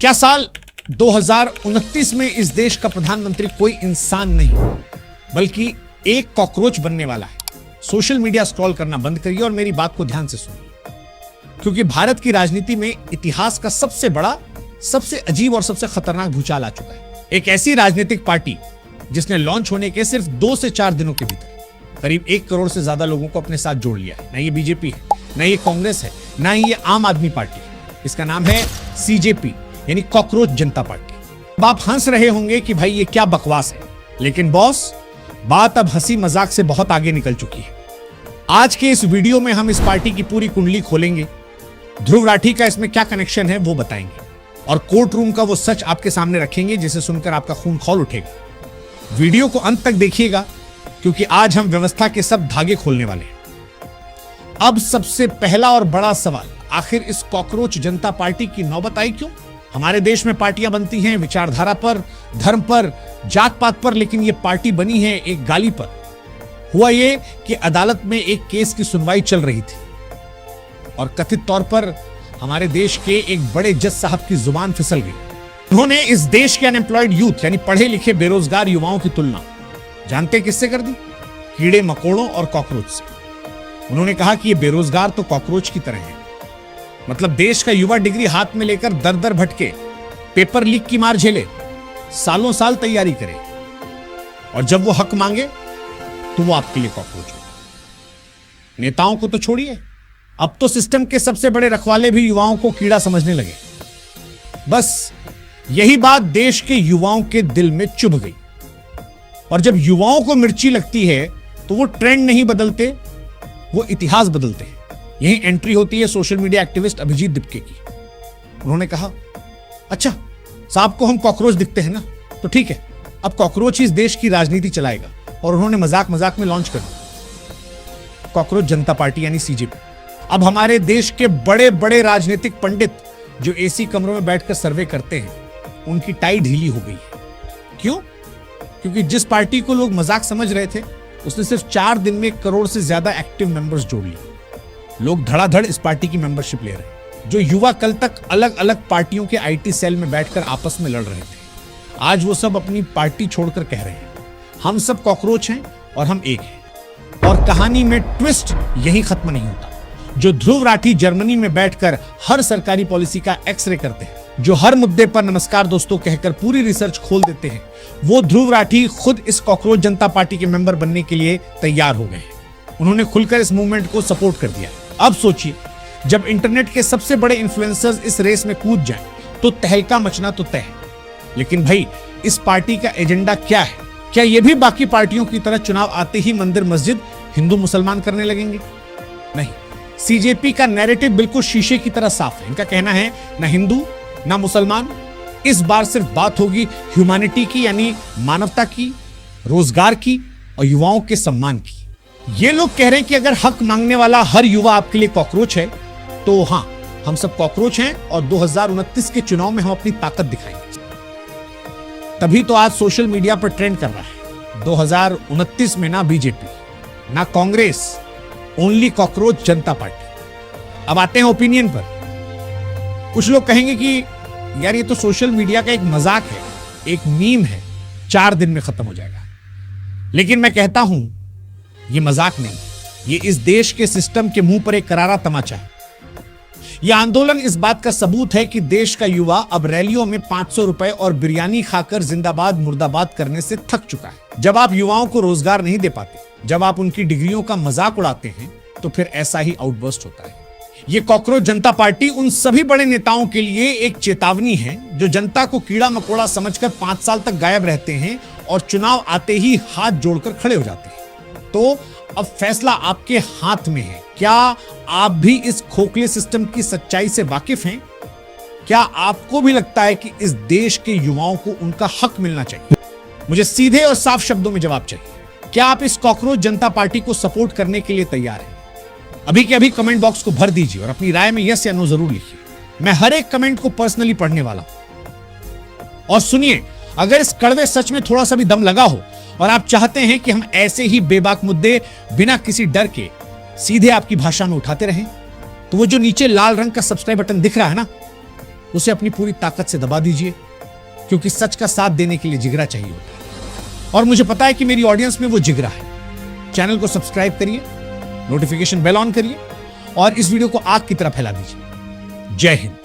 क्या साल 2029 में इस देश का प्रधानमंत्री कोई इंसान नहीं बल्कि एक कॉकरोच बनने वाला है? सोशल मीडिया स्क्रॉल करना बंद करिए और मेरी बात को ध्यान से सुनिए, क्योंकि भारत की राजनीति में इतिहास का सबसे बड़ा, सबसे अजीब और सबसे खतरनाक भूचाल आ चुका है। एक ऐसी राजनीतिक पार्टी जिसने लॉन्च होने के सिर्फ 2 से 4 दिनों के भीतर करीब 1 करोड़ से ज्यादा लोगों को अपने साथ जोड़ लिया है। ना ये बीजेपी है, ना ये कांग्रेस है, ना ही ये आम आदमी पार्टी है। इसका नाम है सीजेपी, यानी कॉकरोच जनता पार्टी। अब आप हंस रहे होंगे कि भाई ये क्या बकवास है, लेकिन बॉस, बात अब हंसी मजाक से बहुत आगे निकल चुकी है। आज के इस वीडियो में हम इस पार्टी की पूरी कुंडली खोलेंगे, ध्रुव राठी का इसमें क्या कनेक्शन है वो बताएंगे, और कोर्ट रूम का वो सच आपके सामने रखेंगे जिसे सुनकर आपका खून खौल उठेगा। वीडियो को अंत तक देखिएगा, क्योंकि आज हम व्यवस्था के सब धागे खोलने वाले हैं। अब सबसे पहला और बड़ा सवाल, आखिर इस कॉकरोच जनता पार्टी की नौबत आई क्यों? हमारे देश में पार्टियां बनती हैं विचारधारा पर, धर्म पर, जात पात पर, लेकिन ये पार्टी बनी है एक गाली पर। हुआ ये कि अदालत में एक केस की सुनवाई चल रही थी और कथित तौर पर हमारे देश के एक बड़े जज साहब की जुबान फिसल गई। उन्होंने इस देश के अनएम्प्लॉयड यूथ यानी पढ़े लिखे बेरोजगार युवाओं की तुलना जानते किससे कर दी? कीड़े मकोड़ों और कॉकरोच से। उन्होंने कहा कि ये बेरोजगार तो कॉकरोच की तरह हैं। मतलब देश का युवा डिग्री हाथ में लेकर दर दर भटके, पेपर लीक की मार झेले, सालों साल तैयारी करे, और जब वो हक मांगे तो वो आपके लिए कॉकरोच हो। नेताओं को तो छोड़िए, अब तो सिस्टम के सबसे बड़े रखवाले भी युवाओं को कीड़ा समझने लगे। बस यही बात देश के युवाओं के दिल में चुभ गई, और जब युवाओं को मिर्ची लगती है तो वो ट्रेंड नहीं बदलते, वो इतिहास बदलते हैं। यही एंट्री होती है social media activist Abhijit Dipke की। उन्होंने कहा, अच्छा साहब को हम कॉकरोच दिखते हैं ना, तो ठीक है, अब कॉकरोच ही इस देश की राजनीति चलाएगा। और उन्होंने मजाक मजाक में लॉन्च कर दिया कॉकरोच जनता पार्टी यानी सीजेपी। अब हमारे देश के बड़े बड़े राजनीतिक पंडित जो एसी कमरों में बैठकर सर्वे करते हैं, उनकी टाई ढीली हो गई है। क्यों? क्योंकि जिस पार्टी को लोग मजाक समझ रहे थे, उसने सिर्फ 4 दिन में 1 करोड़ से ज्यादा एक्टिव मेंबर्स जोड़ लिए। लोग धड़ाधड़ इस पार्टी की मेंबरशिप ले रहे हैं। जो युवा कल तक अलग अलग पार्टियों के आईटी सेल में बैठकर आपस में लड़ रहे थे, आज वो सब अपनी पार्टी छोड़कर कह रहे हैं, हम सब कॉकरोच हैं और हम एक हैं। और कहानी में ट्विस्ट यही खत्म नहीं होता। जो ध्रुव राठी जर्मनी में बैठकर हर सरकारी पॉलिसी का एक्सरे करते हैं, जो हर मुद्दे पर नमस्कार दोस्तों कहकर पूरी रिसर्च खोल देते हैं, वो ध्रुव राठी खुद इस कॉकरोच जनता पार्टी के मेंबर बनने के लिए तैयार हो गए हैं। उन्होंने खुलकर इस मूवमेंट को सपोर्ट कर दिया। अब सोचिए, जब इंटरनेट के सबसे बड़े इन्फ्लुएंसर्स इस रेस में कूद जाएं, तो तहलका मचना तो तय है। लेकिन भाई, इस पार्टी का एजेंडा क्या है? क्या ये भी बाकी पार्टियों की तरह चुनाव आते ही मंदिर मस्जिद हिंदू मुसलमान करने लगेंगे? नहीं, सीजेपी का नैरेटिव बिल्कुल शीशे की तरह साफ है। इनका कहना है, ना हिंदू ना मुसलमान, इस बार सिर्फ बात होगी ह्यूमैनिटी की, यानी मानवता की, रोजगार की और युवाओं के सम्मान की। ये लोग कह रहे हैं कि अगर हक मांगने वाला हर युवा आपके लिए कॉकरोच है, तो हां, हम सब कॉकरोच हैं और 2029 के चुनाव में हम अपनी ताकत दिखाएंगे। तभी तो आज सोशल मीडिया पर ट्रेंड कर रहा है, 2029 में ना बीजेपी ना कांग्रेस, ओनली कॉकरोच जनता पार्टी। अब आते हैं ओपिनियन पर। कुछ लोग कहेंगे कि यार ये तो सोशल मीडिया का एक मजाक है, एक मीम है, 4 दिन में खत्म हो जाएगा। लेकिन मैं कहता हूं, ये मजाक नहीं, ये इस देश के सिस्टम के मुंह पर एक करारा तमाचा है। यह आंदोलन इस बात का सबूत है कि देश का युवा अब रैलियों में 500 रुपए और बिरयानी खाकर जिंदाबाद मुर्दाबाद करने से थक चुका है। जब आप युवाओं को रोजगार नहीं दे पाते, जब आप उनकी डिग्रियों का मजाक उड़ाते हैं, तो फिर ऐसा ही आउटबर्स्ट होता है। ये कॉकरोच जनता पार्टी उन सभी बड़े नेताओं के लिए एक चेतावनी है जो जनता को कीड़ा मकोड़ा समझकर 5 साल तक गायब रहते हैं और चुनाव आते ही हाथ जोड़कर खड़े हो जाते हैं। तो अब फैसला आपके हाथ में है। क्या आप भी इस खोखले सिस्टम की सच्चाई से वाकिफ हैं? क्या आपको भी लगता है कि इस देश के युवाओं को उनका हक मिलना चाहिए? मुझे सीधे और साफ शब्दों में जवाब चाहिए। क्या आप इस कॉकरोच जनता पार्टी को सपोर्ट करने के लिए तैयार हैं? अभी के अभी कमेंट बॉक्स को भर दीजिए और अपनी राय में यस या नो जरूर लिखिए। मैं हर एक कमेंट को पर्सनली पढ़ने वाला हूं। और सुनिए, अगर इस कड़वे सच में थोड़ा सा भी दम लगा हो और आप चाहते हैं कि हम ऐसे ही बेबाक मुद्दे बिना किसी डर के सीधे आपकी भाषा में उठाते रहें, तो वो जो नीचे लाल रंग का सब्सक्राइब बटन दिख रहा है ना, उसे अपनी पूरी ताकत से दबा दीजिए, क्योंकि सच का साथ देने के लिए जिगरा चाहिए होता है। और मुझे पता है कि मेरी ऑडियंस में वो जिगरा है। चैनल को सब्सक्राइब करिए, नोटिफिकेशन बेल ऑन करिए और इस वीडियो को आग की तरह फैला दीजिए। जय हिंद।